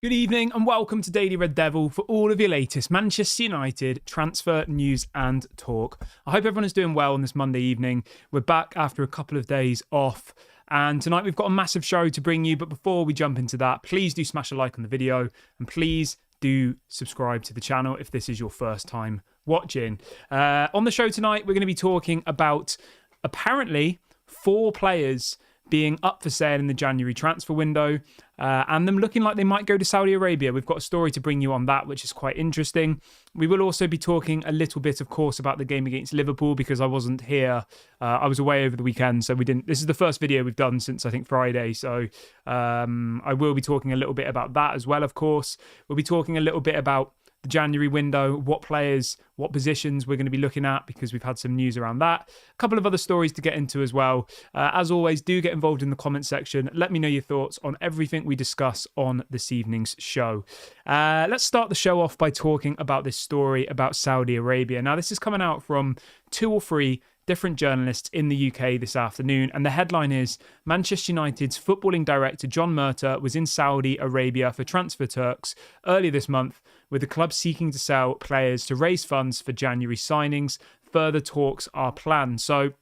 Good evening and welcome to Daily Red Devil for all of your latest Manchester United transfer news and talk. I hope everyone is doing well on this Monday evening. We're back after a couple of days off and tonight we've got a massive show to bring you. But before we jump into that, please do smash a like on the video and please do subscribe to the channel if this is your first time watching. On the show tonight, we're going to be talking about apparently 4 players being up for sale in the January transfer window and them looking like they might go to Saudi Arabia. We've got a story to bring you on that, which is quite interesting. We will also be talking a little bit, of course, about the game against Liverpool because I wasn't here. I was away over the weekend, so we didn't. This is the first video we've done since, I think, Friday. So I will be talking a little bit about that as well, of course. We'll be talking a little bit about the January window, what players, what positions we're going to be looking at because we've had some news around that. A couple of other stories to get into as well. As always, do get involved in the comment section. Let me know your thoughts on everything we discuss on this evening's show. Let's start the show off by talking about this story about Saudi Arabia. Now, this is coming out from 2 or 3 different journalists in the UK this afternoon, and the headline is Manchester United's footballing director John Murtough was in Saudi Arabia for transfer talks earlier this month, with the club seeking to sell players to raise funds for January signings. Further talks are planned. So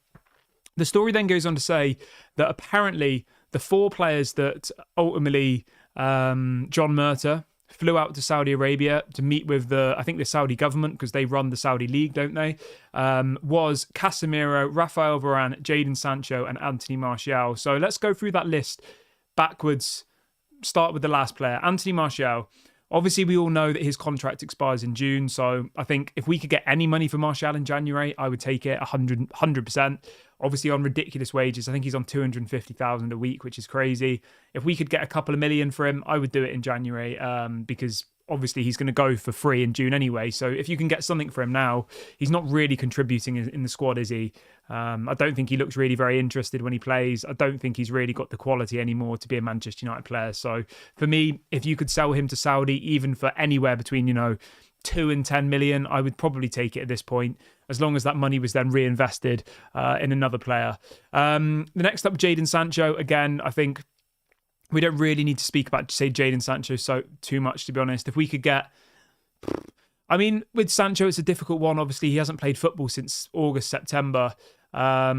the story then goes on to say that apparently the 4 players that ultimately John Murtough flew out to Saudi Arabia to meet with the Saudi government, because they run the Saudi league, don't they? Was Casemiro, Rafael Varan, Jadon Sancho and Anthony Martial. So let's go through that list backwards. Start with the last player, Anthony Martial. Obviously, we all know that his contract expires in June. So I think if we could get any money for Martial in January, I would take it 100%. Obviously on ridiculous wages. I think he's on 250,000 a week, which is crazy. If we could get a couple of million for him, I would do it in January because obviously he's going to go for free in June anyway. So if you can get something for him now, he's not really contributing in the squad, is he? I don't think he looks really very interested when he plays. I don't think he's really got the quality anymore to be a Manchester United player. So for me, if you could sell him to Saudi, even for anywhere between, 2 and 10 million, I would probably take it at this point, as long as that money was then reinvested in another player. The next up, Jadon Sancho. Again, I think we don't really need to speak about, say, Jadon Sancho too much, to be honest. If we could get... I mean, with Sancho, it's a difficult one. Obviously, he hasn't played football since August, September. I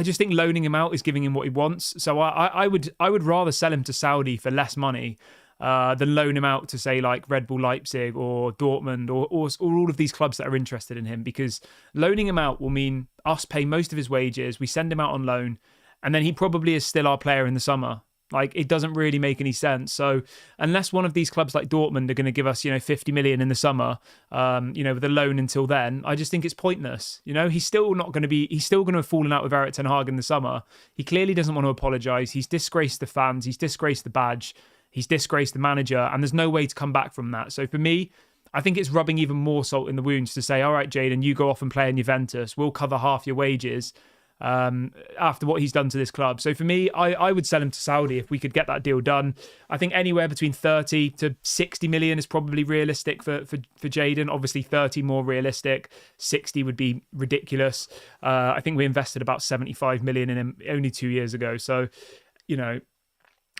just think loaning him out is giving him what he wants. So I would rather sell him to Saudi for less money than loan him out to, say, like Red Bull Leipzig or Dortmund or all of these clubs that are interested in him, because loaning him out will mean us pay most of his wages. We send him out on loan and then he probably is still our player in the summer. Like, it doesn't really make any sense. So unless one of these clubs like Dortmund are going to give us, 50 million in the summer, with a loan until then, I just think it's pointless. He's still going to have fallen out with Erik ten Hag in the summer. He clearly doesn't want to apologise. He's disgraced the fans. He's disgraced the badge. He's disgraced the manager, and there's no way to come back from that. So for me, I think it's rubbing even more salt in the wounds to say, all right, Jadon, you go off and play in Juventus. We'll cover half your wages after what he's done to this club. So for me, I would sell him to Saudi if we could get that deal done. I think anywhere between 30 to 60 million is probably realistic for Jadon. Obviously, 30 more realistic. 60 would be ridiculous. I think we invested about 75 million in him only 2 years ago. So,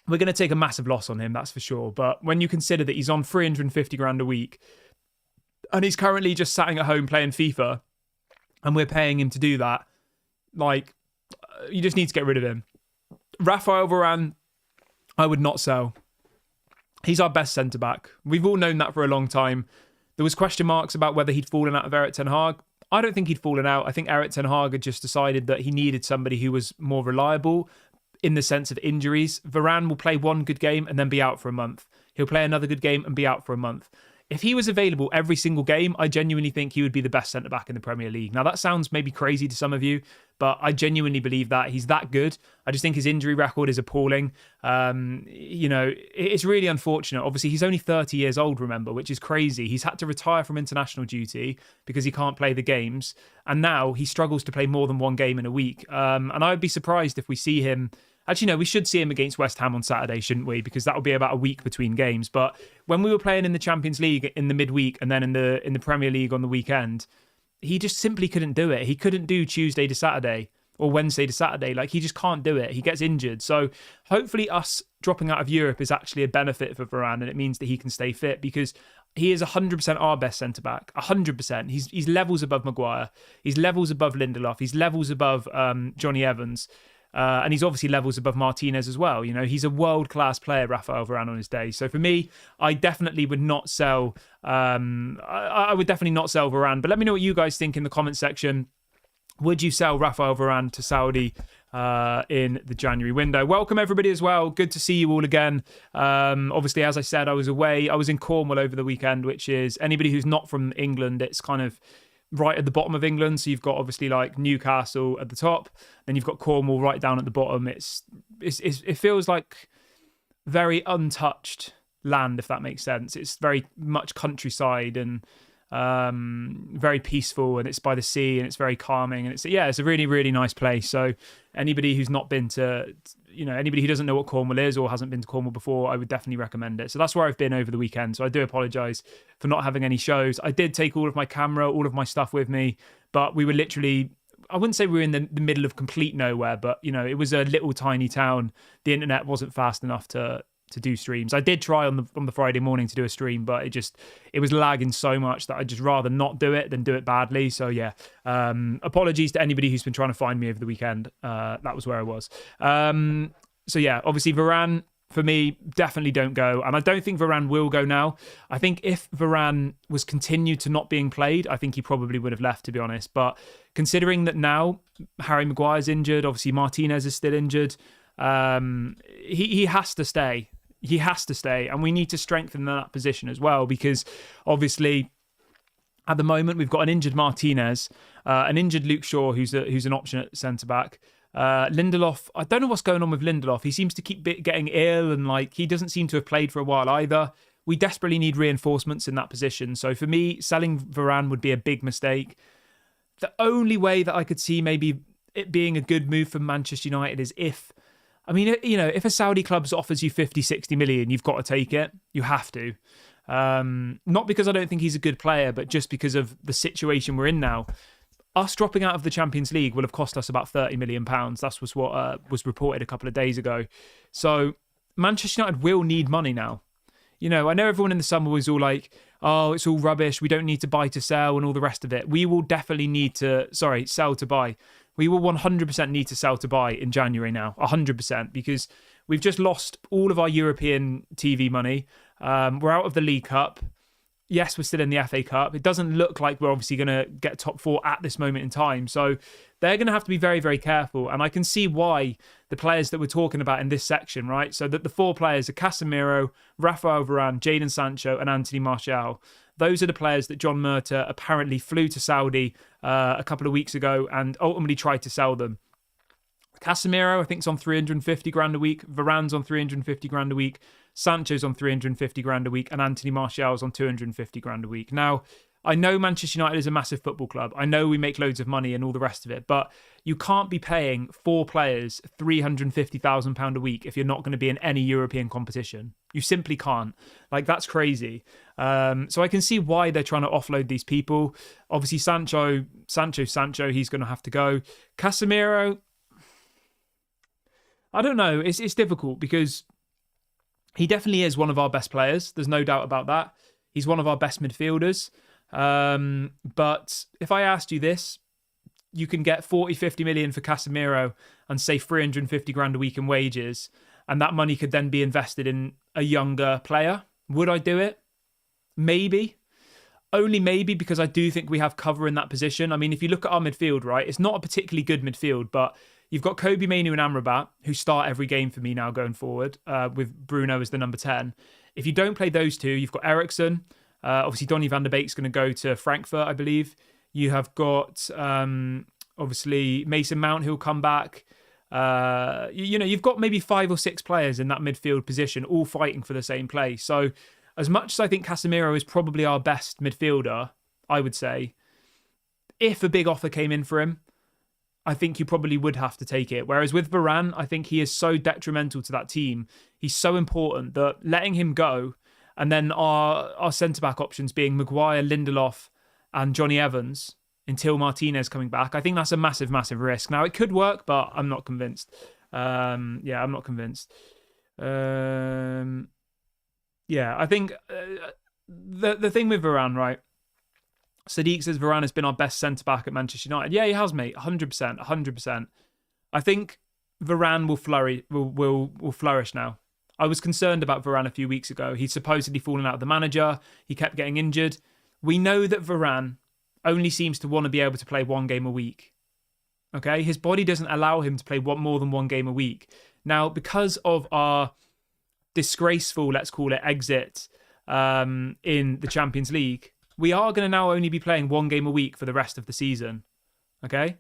we're going to take a massive loss on him, that's for sure. But when you consider that he's on 350 grand a week and he's currently just sitting at home playing FIFA and we're paying him to do that, like, you just need to get rid of him. Rafael Varan, I would not sell. He's our best centre-back. We've all known that for a long time. There was question marks about whether he'd fallen out of Erik ten Hag. I don't think he'd fallen out. I think Erik ten Hag had just decided that he needed somebody who was more reliable in the sense of injuries. Varan will play one good game and then be out for a month. He'll play another good game and be out for a month. If he was available every single game, I genuinely think he would be the best centre-back in the Premier League. Now, that sounds maybe crazy to some of you, but I genuinely believe that. He's that good. I just think his injury record is appalling. It's really unfortunate. Obviously, he's only 30 years old, remember, which is crazy. He's had to retire from international duty because he can't play the games. And now he struggles to play more than one game in a week. And I would be surprised if we see him... Actually, no, we should see him against West Ham on Saturday, shouldn't we? Because that will be about a week between games. But when we were playing in the Champions League in the midweek and then in the Premier League on the weekend, he just simply couldn't do it. He couldn't do Tuesday to Saturday or Wednesday to Saturday. Like, he just can't do it. He gets injured. So hopefully us dropping out of Europe is actually a benefit for Varan, and it means that he can stay fit, because he is 100% our best centre-back. 100%. He's levels above Maguire. He's levels above Lindelof. He's levels above Johnny Evans. And he's obviously levels above Martinez as well. You know, he's a world-class player, Rafael Varane, on his day. So for me, I definitely would not sell. I would definitely not sell Varane. But let me know what you guys think in the comment section. Would you sell Rafael Varane to Saudi in the January window? Welcome everybody as well. Good to see you all again. Obviously, as I said, I was away. I was in Cornwall over the weekend, which is, anybody who's not from England, it's kind of right at the bottom of England. So you've got obviously like Newcastle at the top, then you've got Cornwall right down at the bottom. It feels like very untouched land, if that makes sense. It's very much countryside and very peaceful, and it's by the sea, and it's very calming, and it's a really, really nice place. So anybody who's not been to, anybody who doesn't know what Cornwall is or hasn't been to Cornwall before, I would definitely recommend it. So that's where I've been over the weekend. So I do apologise for not having any shows. I did take all of my camera, all of my stuff with me, but we were literally, I wouldn't say we were in the middle of complete nowhere, but it was a little tiny town. The internet wasn't fast enough to do streams. I did try on the Friday morning to do a stream, but it was lagging so much that I'd just rather not do it than do it badly. So yeah, apologies to anybody who's been trying to find me over the weekend. That was where I was. So yeah, obviously Varane, for me, definitely don't go. And I don't think Varane will go now. I think if Varane was continued to not being played, I think he probably would have left, to be honest. But considering that now Harry Maguire's injured, obviously Martinez is still injured, he has to stay. He has to stay, and we need to strengthen that position as well, because obviously at the moment we've got an injured Martinez, an injured Luke Shaw, who's an option at centre back. Lindelof, I don't know what's going on with Lindelof. He seems to keep getting ill, and he doesn't seem to have played for a while either. We desperately need reinforcements in that position. So for me, selling Varane would be a big mistake. The only way that I could see maybe it being a good move for Manchester United is if a Saudi club offers you 50, 60 million, you've got to take it. You have to. Not because I don't think he's a good player, but just because of the situation we're in now. Us dropping out of the Champions League will have cost us about £30 million. That's what was reported a couple of days ago. So Manchester United will need money now. I know everyone in the summer was all like, oh, it's all rubbish. We don't need to buy to sell and all the rest of it. We will definitely need to, sell to buy. We will 100% need to sell to buy in January now, 100%, because we've just lost all of our European TV money. We're out of the League Cup. Yes, we're still in the FA Cup. It doesn't look like we're obviously going to get top four at this moment in time. So they're going to have to be very, very careful. And I can see why the players that we're talking about in this section, right? So that the four players are Casemiro, Rafael Varane, Jadon Sancho, and Anthony Martial. Those are the players that John Murtough apparently flew to Saudi a couple of weeks ago and ultimately tried to sell them. Casemiro, I think, is on 350 grand a week. Varane's on 350 grand a week. Sancho's on 350 grand a week. And Anthony Martial's on 250 grand a week. Now, I know Manchester United is a massive football club. I know we make loads of money and all the rest of it. But you can't be paying four players £350,000 a week if you're not going to be in any European competition. You simply can't. That's crazy. So I can see why they're trying to offload these people. Obviously, Sancho, he's going to have to go. Casemiro, I don't know. It's difficult because he definitely is one of our best players. There's no doubt about that. He's one of our best midfielders. But if I asked you this, you can get 40, 50 million for Casemiro and say 350 grand a week in wages, and that money could then be invested in a younger player. Would I do it? Maybe. Only maybe, because I do think we have cover in that position. I mean, if you look at our midfield, right, it's not a particularly good midfield, but you've got Kobe Mainoo and Amrabat, who start every game for me now going forward, with Bruno as the number 10. If you don't play those two, you've got Eriksen. Obviously, Donny van der Beek's going to go to Frankfurt, I believe. You have got, obviously, Mason Mount, who'll come back. You've got maybe 5 or 6 players in that midfield position, all fighting for the same place. So as much as I think Casemiro is probably our best midfielder, I would say, if a big offer came in for him, I think you probably would have to take it. Whereas with Varane, I think he is so detrimental to that team. He's so important that letting him go, and then our centre-back options being Maguire, Lindelof and Johnny Evans, until Martinez coming back. I think that's a massive, massive risk. Now, it could work, but I'm not convinced. I'm not convinced. I think the thing with Varan, right? Sadiq says Varan has been our best centre-back at Manchester United. Yeah, he has, mate. 100%. 100%. I think Varan will flourish now. I was concerned about Varan a few weeks ago. He's supposedly fallen out of the manager. He kept getting injured. We know that Varan only seems to want to be able to play one game a week. Okay? His body doesn't allow him to play more than one game a week. Now, because of our disgraceful, let's call it, exit in the Champions League, we are going to now only be playing one game a week for the rest of the season. Okay?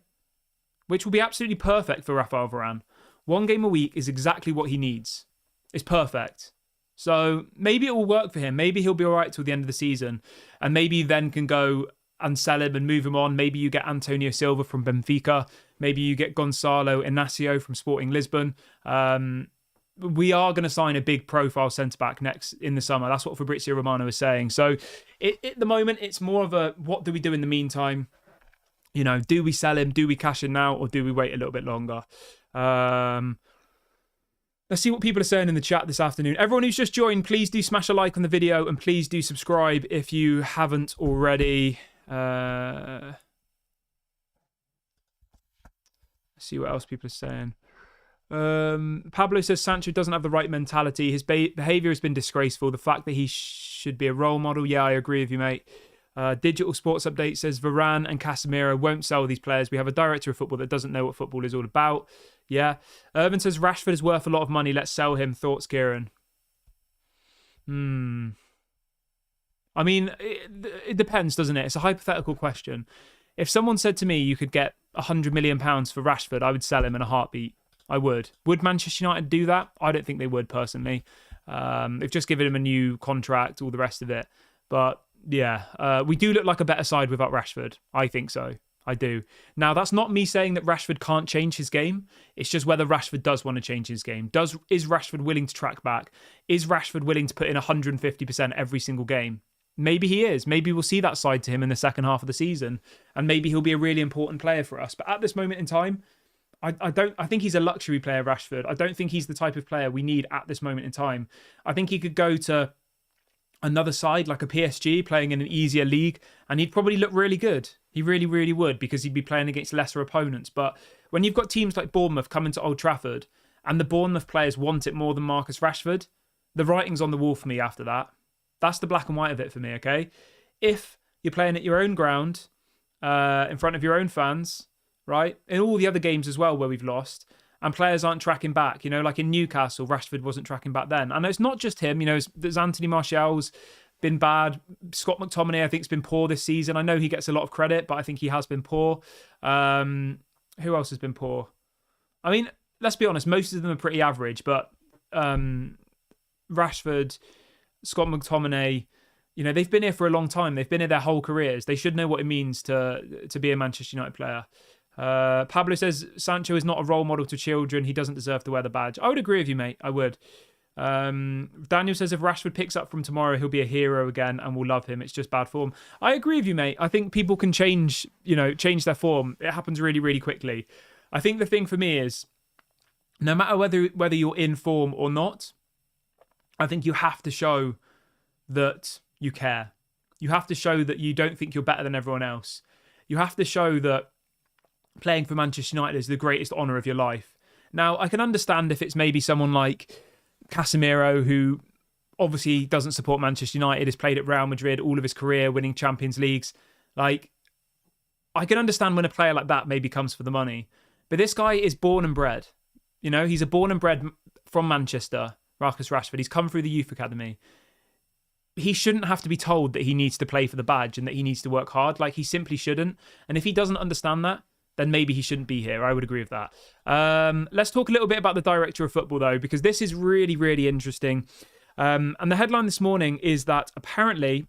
Which will be absolutely perfect for Rafael Varane. One game a week is exactly what he needs. It's perfect. So maybe it will work for him. Maybe he'll be all right till the end of the season. And maybe you then can go and sell him and move him on. Maybe you get Antonio Silva from Benfica. Maybe you get Gonçalo Inácio from Sporting Lisbon. We are going to sign a big profile centre-back next in the summer. That's what Fabrizio Romano is saying. So at the moment, it's more of a, what do we do in the meantime? You know, do we sell him? Do we cash in now? Or do we wait a little bit longer? Let's see what people are saying in the chat this afternoon. Everyone who's just joined, please do smash a like on the video and please do subscribe if you haven't already. Let's see what else people are saying. Pablo says Sancho doesn't have the right mentality. His behaviour has been disgraceful. The fact that he should be a role model. Yeah, I agree with you, mate. Digital Sports Update says Varan and Casemiro won't sell these players. We have a director of football that doesn't know what football is all about. Yeah. Irvin says Rashford is worth a lot of money. Let's sell him. Thoughts, Kieran? I mean, it depends, doesn't it? It's a hypothetical question. If someone said to me you could get £100 million for Rashford, I would sell him in a heartbeat. I would. Would Manchester United do that? I don't think they would, personally. They've just given him a new contract, all the rest of it. But yeah, we do look like a better side without Rashford. I think so. I do. Now, that's not me saying that Rashford can't change his game. It's just whether Rashford does want to change his game. Is Rashford willing to track back? Is Rashford willing to put in 150% every single game? Maybe he is. Maybe we'll see that side to him in the second half of the season. And maybe he'll be a really important player for us. But at this moment in time, I think he's a luxury player, Rashford. I don't think he's the type of player we need at this moment in time. I think he could go to another side like a PSG playing in an easier league and he'd probably look really good. He really, really would, because he'd be playing against lesser opponents. But when you've got teams like Bournemouth coming to Old Trafford and the Bournemouth players want it more than Marcus Rashford, the writing's on the wall for me after that. That's the black and white of it for me, okay? If you're playing at your own ground, in front of your own fans, right? In all the other games as well where we've lost, and players aren't tracking back, you know, like in Newcastle, Rashford wasn't tracking back then. And it's not just him, you know, there's Anthony Martial's been bad. Scott McTominay, I think, has been poor this season. I know he gets a lot of credit, but I think he has been poor. Who else has been poor? I mean, let's be honest, most of them are pretty average, but Rashford, Scott McTominay, you know, they've been here for a long time. They've been here their whole careers. They should know what it means to be a Manchester United player. Pablo says Sancho is not a role model to children. He doesn't deserve to wear the badge. I would agree with you, mate. I would. Daniel says if Rashford picks up from tomorrow, he'll be a hero again and we'll love him. It's just bad form. I agree with you, mate. I think people can change their form. It happens really, really quickly. I think the thing for me is no matter whether you're in form or not, I think you have to show that you care. You have to show that you don't think you're better than everyone else. You have to show that playing for Manchester United is the greatest honour of your life. Now, I can understand if it's maybe someone like Casemiro, who obviously doesn't support Manchester United, has played at Real Madrid all of his career, winning Champions Leagues. Like, I can understand when a player like that maybe comes for the money. But this guy is born and bred. You know, he's a born and bred from Manchester, Marcus Rashford. He's come through the youth academy. He shouldn't have to be told that he needs to play for the badge and that he needs to work hard. Like, he simply shouldn't. And if he doesn't understand that, then maybe he shouldn't be here. I would agree with that. Let's talk a little bit about the director of football, though, because this is really, really interesting. And the headline this morning is that apparently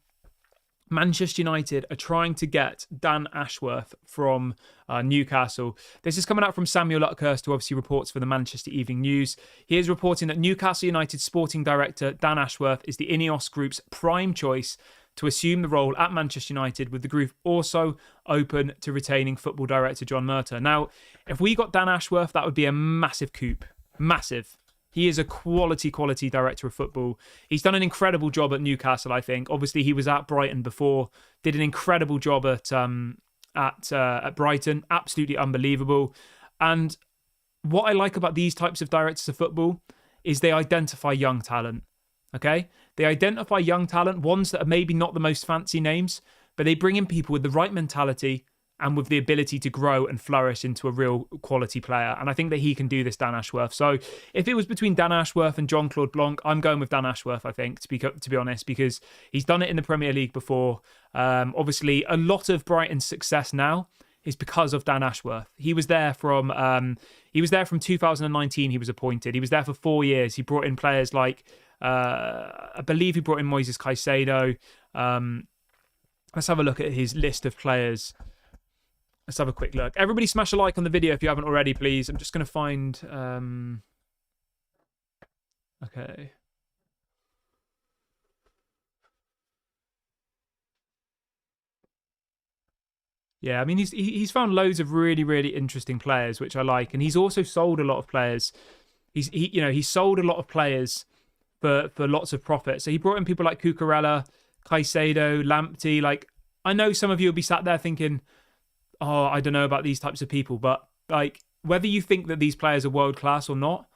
Manchester United are trying to get Dan Ashworth from Newcastle. This is coming out from Samuel Luckhurst, who obviously reports for the Manchester Evening News. He is reporting that Newcastle United sporting director Dan Ashworth is the Ineos Group's prime choice to assume the role at Manchester United, with the group also open to retaining football director John Murtough. Now, if we got Dan Ashworth, that would be a massive coup. Massive. He is a quality director of football. He's done an incredible job at Newcastle, I think. Obviously, he was at Brighton before, did an incredible job at Brighton. Absolutely unbelievable. And what I like about these types of directors of football is they identify young talent, okay? They identify young talent, ones that are maybe not the most fancy names, but they bring in people with the right mentality and with the ability to grow and flourish into a real quality player. And I think that he can do this, Dan Ashworth. So if it was between Dan Ashworth and Jean-Claude Blanc, I'm going with Dan Ashworth, I think, to be honest, because he's done it in the Premier League before. Obviously, a lot of Brighton's success now is because of Dan Ashworth. He was there from 2019. He was appointed. He was there for 4 years. He brought in players like I believe he brought in Moises Caicedo. Let's have a look at his list of players. Let's have a quick look. Everybody smash a like on the video if you haven't already, please. I'm just going to find... Okay. Yeah, I mean, he's found loads of really interesting players, which I like, and he's also sold a lot of players. He's sold a lot of players for lots of profit. So he brought in people like Cucurella, Caicedo, Lamptey. Like, I know some of you will be sat there thinking, "Oh, I don't know about these types of people," but like, whether you think that these players are world class or not,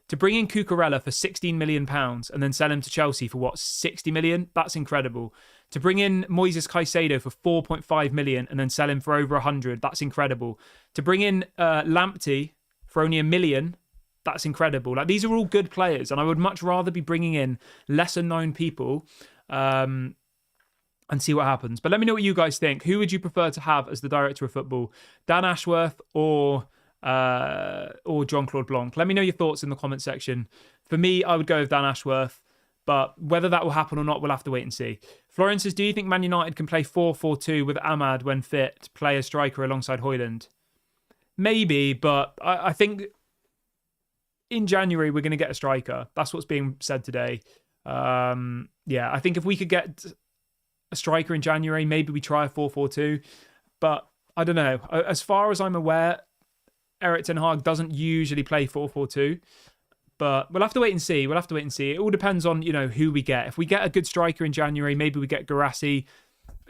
to bring in Cucurella for £16 million and then sell him to Chelsea for what, 60 million? That's incredible. To bring in Moises Caicedo for 4.5 million and then sell him for over 100, that's incredible. To bring in Lamptey for only £1 million, that's incredible. Like, these are all good players, and I would much rather be bringing in lesser known people and see what happens. But let me know what you guys think. Who would you prefer to have as the director of football? Dan Ashworth or Jean-Claude Blanc? Let me know your thoughts in the comment section. For me, I would go with Dan Ashworth, but whether that will happen or not, we'll have to wait and see. Florian says, do you think Man United can play 4-4-2 with Ahmad when fit to play a striker alongside Højlund? Maybe, but I think in January we're going to get a striker. That's what's being said today. Yeah, I think if we could get a striker in January, maybe we try a 4-4-2. But I don't know. As far as I'm aware, Erik ten Hag doesn't usually play 4-4-2. But we'll have to wait and see. It all depends on, who we get. If we get a good striker in January, maybe we get Guirassy,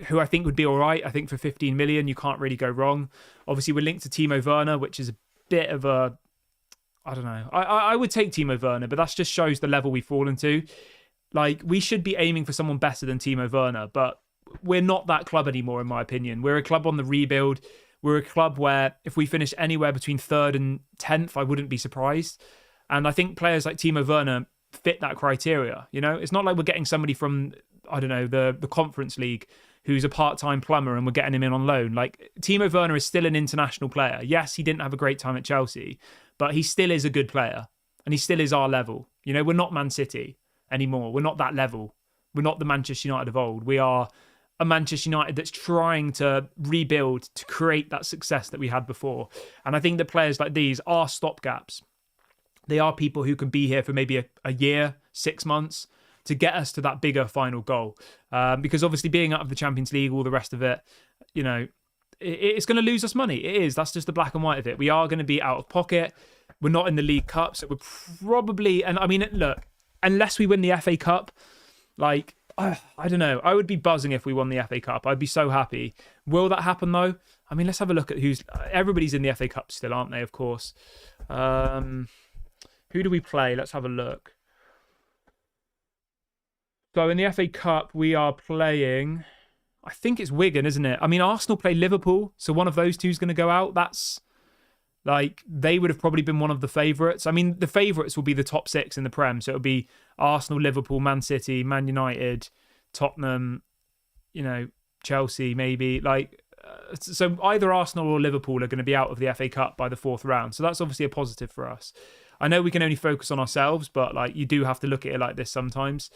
who I think would be all right. I think for 15 million, you can't really go wrong. Obviously, we're linked to Timo Werner, which is a bit of a... I don't know. I would take Timo Werner, but that just shows the level we've fallen to. Like, we should be aiming for someone better than Timo Werner, but we're not that club anymore, in my opinion. We're a club on the rebuild. We're a club where if we finish anywhere between 3rd and 10th, I wouldn't be surprised. And I think players like Timo Werner fit that criteria. It's not like we're getting somebody from, I don't know, the Conference League who's a part-time plumber and we're getting him in on loan. Like, Timo Werner is still an international player. Yes, he didn't have a great time at Chelsea, but he still is a good player and he still is our level. We're not Man City anymore. We're not that level. We're not the Manchester United of old. We are a Manchester United that's trying to rebuild to create that success that we had before. And I think that players like these are stopgaps. They are people who can be here for maybe a year, 6 months to get us to that bigger final goal. Because obviously being out of the Champions League, all the rest of it, it's going to lose us money. It is. That's just the black and white of it. We are going to be out of pocket. We're not in the League Cup, so we're probably... And I mean, look, unless we win the FA Cup, like, I don't know. I would be buzzing if we won the FA Cup. I'd be so happy. Will that happen, though? I mean, let's have a look at who's... Everybody's in the FA Cup still, aren't they, of course? Who do we play? Let's have a look. So in the FA Cup, we are playing... I think it's Wigan, isn't it? I mean, Arsenal play Liverpool, so one of those two is going to go out. That's... Like, they would have probably been one of the favourites. I mean, the favourites will be the top 6 in the Prem. So it'll be Arsenal, Liverpool, Man City, Man United, Tottenham, Chelsea, maybe. Like, so either Arsenal or Liverpool are going to be out of the FA Cup by the 4th round. So that's obviously a positive for us. I know we can only focus on ourselves, but like, you do have to look at it like this sometimes.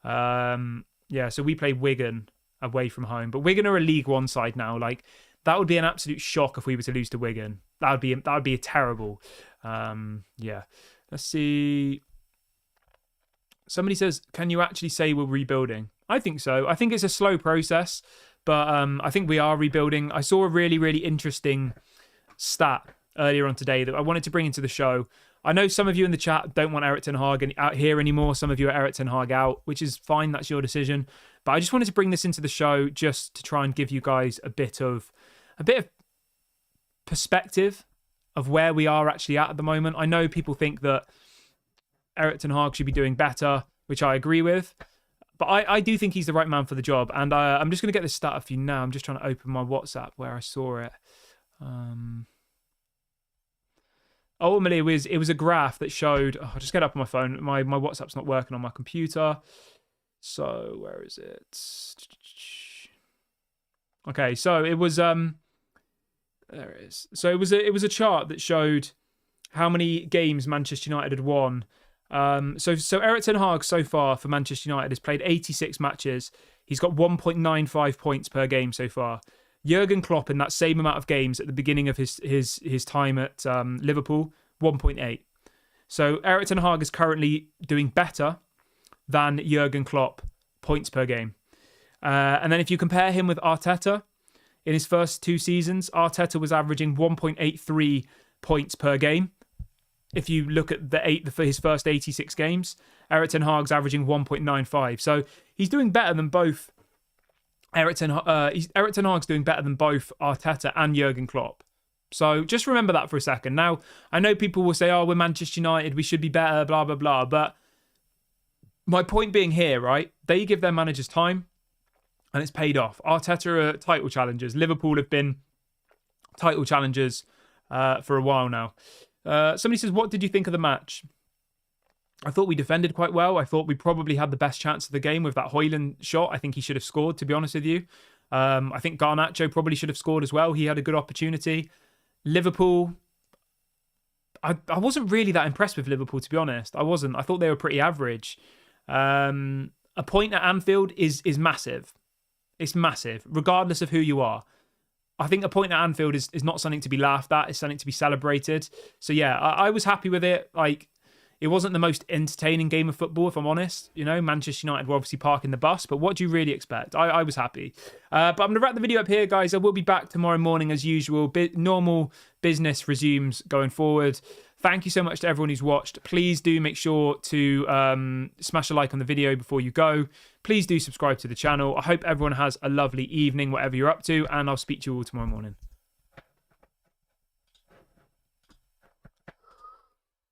Yeah, so we play Wigan away from home, but Wigan are a League One side now. Like, that would be an absolute shock if we were to lose to Wigan. That would be a terrible. Yeah, let's see. Somebody says, "Can you actually say we're rebuilding?" I think so. I think it's a slow process, but I think we are rebuilding. I saw a really, really interesting stat earlier on today that I wanted to bring into the show. I know some of you in the chat don't want Erik ten Hag out here anymore. Some of you are Erik ten Hag out, which is fine. That's your decision. But I just wanted to bring this into the show just to try and give you guys a bit of perspective of where we are actually at the moment. I know people think that Erik ten Hag should be doing better, which I agree with. But I do think he's the right man for the job. And I'm just going to get this stat up for you now. I'm just trying to open my WhatsApp where I saw it. Ultimately, it was a graph that showed... I'll just get up on my phone. My WhatsApp's not working on my computer. So, where is it? Okay, so it was... there it is. So it was a chart that showed how many games Manchester United had won. So Erik ten Hag so far for Manchester United has played 86 matches. He's got 1.95 points per game so far. Jurgen Klopp in that same amount of games at the beginning of his time at Liverpool, 1.8. So Erik ten Hag is currently doing better than Jurgen Klopp points per game. And then if you compare him with Arteta, in his first 2 seasons, Arteta was averaging 1.83 points per game. If you look at for his first 86 games, Erik ten Hag's averaging 1.95. So he's doing better than both. Erik ten Hag's doing better than both Arteta and Jurgen Klopp. So just remember that for a second. Now, I know people will say, "Oh, we're Manchester United, we should be better," blah blah blah. But my point being here, right? They give their managers time, and it's paid off. Arteta are title challengers. Liverpool have been title challengers for a while now. Somebody says, what did you think of the match? I thought we defended quite well. I thought we probably had the best chance of the game with that Højlund shot. I think he should have scored, to be honest with you. I think Garnacho probably should have scored as well. He had a good opportunity. Liverpool, I wasn't really that impressed with Liverpool, to be honest. I wasn't. I thought they were pretty average. A point at Anfield is massive. It's massive, regardless of who you are. I think a point at Anfield is not something to be laughed at. It's something to be celebrated. So yeah, I was happy with it. Like, it wasn't the most entertaining game of football, if I'm honest. You know, Manchester United were obviously parking the bus, but what do you really expect? I was happy. But I'm going to wrap the video up here, guys. I will be back tomorrow morning as usual. Normal business resumes going forward. Thank you so much to everyone who's watched. Please do make sure to smash a like on the video before you go. Please do subscribe to the channel. I hope everyone has a lovely evening, whatever you're up to, and I'll speak to you all tomorrow morning.